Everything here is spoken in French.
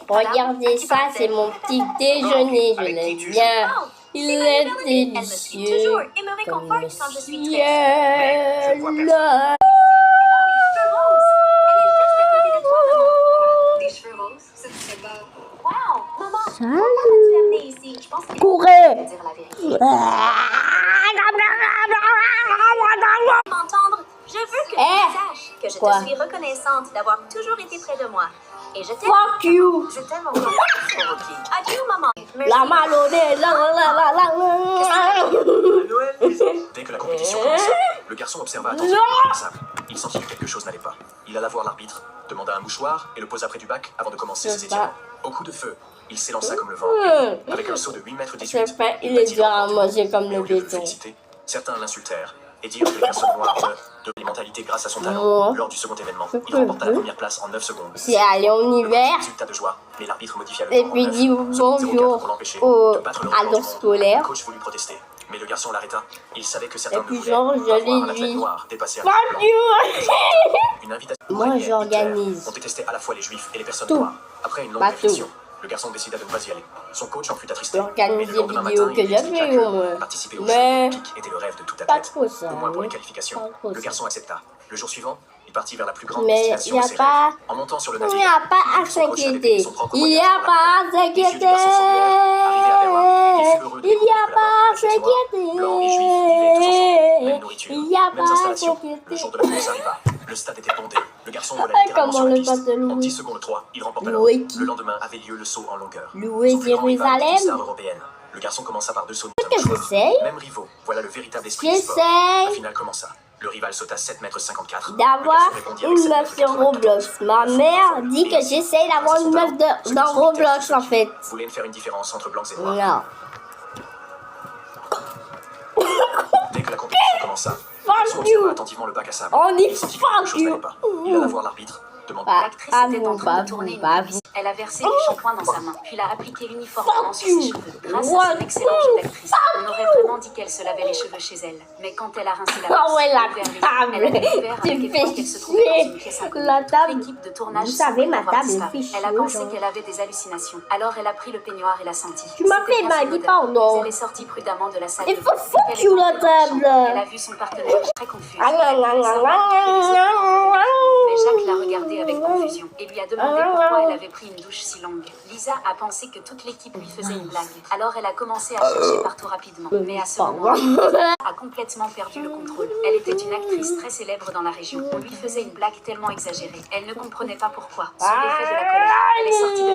Regardez ça, c'est mon petit déjeuner, je l'aime bien. Il est délicieux comme le ciel. Courez! M'entendre, je veux que tu saches que je te suis reconnaissante d'avoir toujours été près de moi. Et je t'aime. Fuck you! Je t'aime encore. Adieu, maman. La malhonnête, Dès que la compétition commença, le garçon observa attentivement le sable. Il sentit que quelque chose n'allait pas. Il alla voir l'arbitre, demanda un mouchoir et le posa près du bac avant de commencer ses étirements. Au coup de feu, il s'élança comme le vent. Avec un saut de 8 mètres 18, il est dur à manger comme le au lieu de le béton. féliciter, certains l'insultèrent et dirent que les personnes noires de l'immortalité grâce à son talent. Lors du second événement, il remporta la première place en 9 secondes. C'est allé en hiver. Résultat de joie, mais l'arbitre modifia le Et temps puis en dit 9, bonjour pour l'empêcher au de battre le à record du l'heure monde. scolaire. Le coach voulut protester, mais le garçon l'arrêta. Il savait que certains Et puis ne voulaient genre, pas je voir un lui athlète dis noir dépasser un fuck blanc. you. Une invitation. Moi, Hitler, j'organise on détestait à la fois les juifs et les personnes tout. noires. Après une longue Pas réflexion, le garçon décida de ne pas y aller. Son coach en fut attristé. J'organise Mais le des lendemain vidéos matin, que il lui expliqua j'avais au moins. participer au Mais jeu olympique était le rêve de tout pas athlète. trop ça. Au moins pour les oui. qualifications. Pas trop Le ça. garçon accepta. Le jour suivant, il partit vers la plus grande Mais il destination n'y de a ses pas, rêves. En montant sur le il navire, n'y a pas à son coach avait payé s'inquiéter. son propre Il n'y voyage a pour la pas à Les yeux du s'inquiéter. garçon s'embrillèrent. Arrivé à Berlin, il fut heureux de Il n'y découvrir a que pas à là-bas, les Noirs, blancs et juifs vivaient tous ensemble. Même nourriture, Il n'y a mêmes pas à installations. Le s'inquiéter. jour de la course arriva. Le stade était bondé. Le garçon volait Ah, littéralement comment sur la le piste. pas de En 10 louer. secondes 3, il remporta l'or. Louer qui? Le lendemain avait lieu le saut en longueur. Louer Son plus grand rival était une star Jérusalem. européenne. Le garçon commença par 2 sauts Que j'essaye. Même rivaux. Voilà le véritable esprit du sport. La J'essaye finale commença. Le rival sauta 7,54 m. d'avoir une meuf sur Roblox. Ma mère dit que j'essaye d'avoir une meuf dans Roblox en fait. Vous voulez faire une différence entre blancs et noirs. Non. Dès que la compétition commença, le garçon observa attentivement le bac à sable. On dit Il sentit que quelque fuck chose you. n'allait pas. Il alla voir l'arbitre, demanda. Pas L'actrice à était en vous, train pas de tourner vous, une pas coulisses. vous. Elle a versé les shampoings dans sa main, puis l'a appliqué uniformément sur you. ses cheveux. Grâce What? à son excellent jeu d'actrice, on aurait vraiment dit qu'elle se lavait les cheveux chez elle. Mais quand elle a rincé la Ah ouais, la ouvert les yeux, table. elle a découvert à Tu quel point fais qu'elle se trouvait dans chier. une pièce inconnue. La Toute table. l'équipe de tournage Vous savez, semblait ma avoir table, disparu. elle fait Elle a chier, pensé genre. qu'elle avait des hallucinations. Alors elle a pris le peignoir et l'a senti. Tu m'as C'était fait bien mal, son dis odeur. pardon. Puis elle est sortie prudemment de la salle Il de faut bain. fuck Elle est you, la entrée dans la chambre. table. Elle a vu son partenaire très confus. Ah, non, non, non, non. Mais Jacques l'a regardée avec confusion et lui a demandé pourquoi elle avait pris une douche si longue. Lisa a pensé que toute l'équipe lui faisait une blague. Alors elle a commencé à chercher partout rapidement. Mais à ce moment-là, a complètement perdu le contrôle. Elle était une actrice très célèbre dans la région. On lui faisait une blague tellement exagérée. Elle ne comprenait pas pourquoi. Sous l'effet de la colère, elle est sortie de